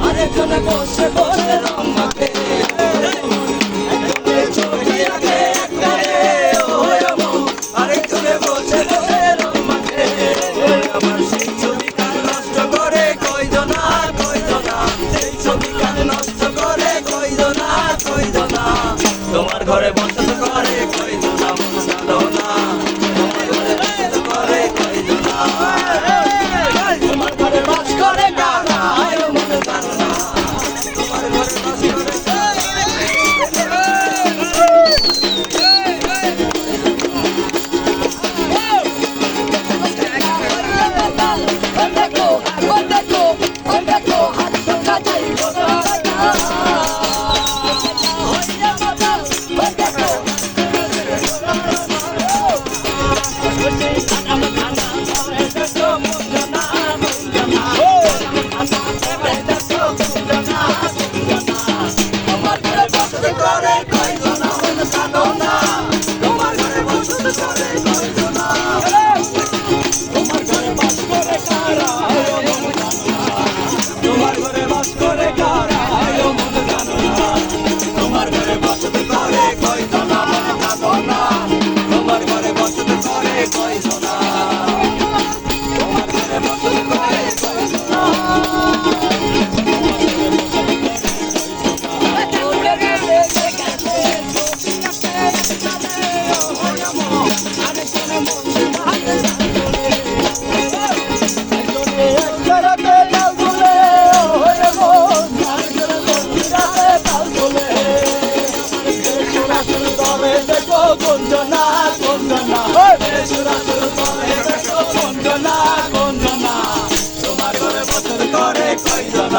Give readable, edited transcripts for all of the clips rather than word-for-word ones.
আরেকজনে বসে বসে রং মাখে ছবি আঁকে একবারে আরেকজনে বসে বসে রং মাখে আমার সেই ছবি কার নষ্ট করে কয়জনা সেই ছবি কার নষ্ট করে কয়জনা তোমার ঘরে বসত করে কয়জনা মন জানো না তোমার ঘরে বসত করে কয়জনা তোমার ঘরে বাস করে কারা মন জানো না তোমার ঘরে বাস করে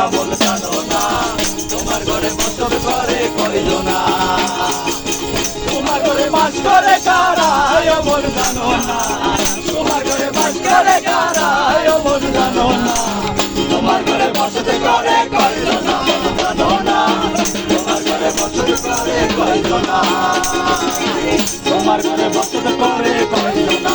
মন জানো না তোমার ঘরে বসত করে কয়জনা তোমার ঘরে বাস করে কারা মন জানো না তোমার ঘরে বাস করে কারা মন জানো না তোমার ঘরে বসত করে কয়জনা মন জানো না তোমার ঘরে বসত করে কয়জনা তোমার ঘরে বসত করে কয়জনা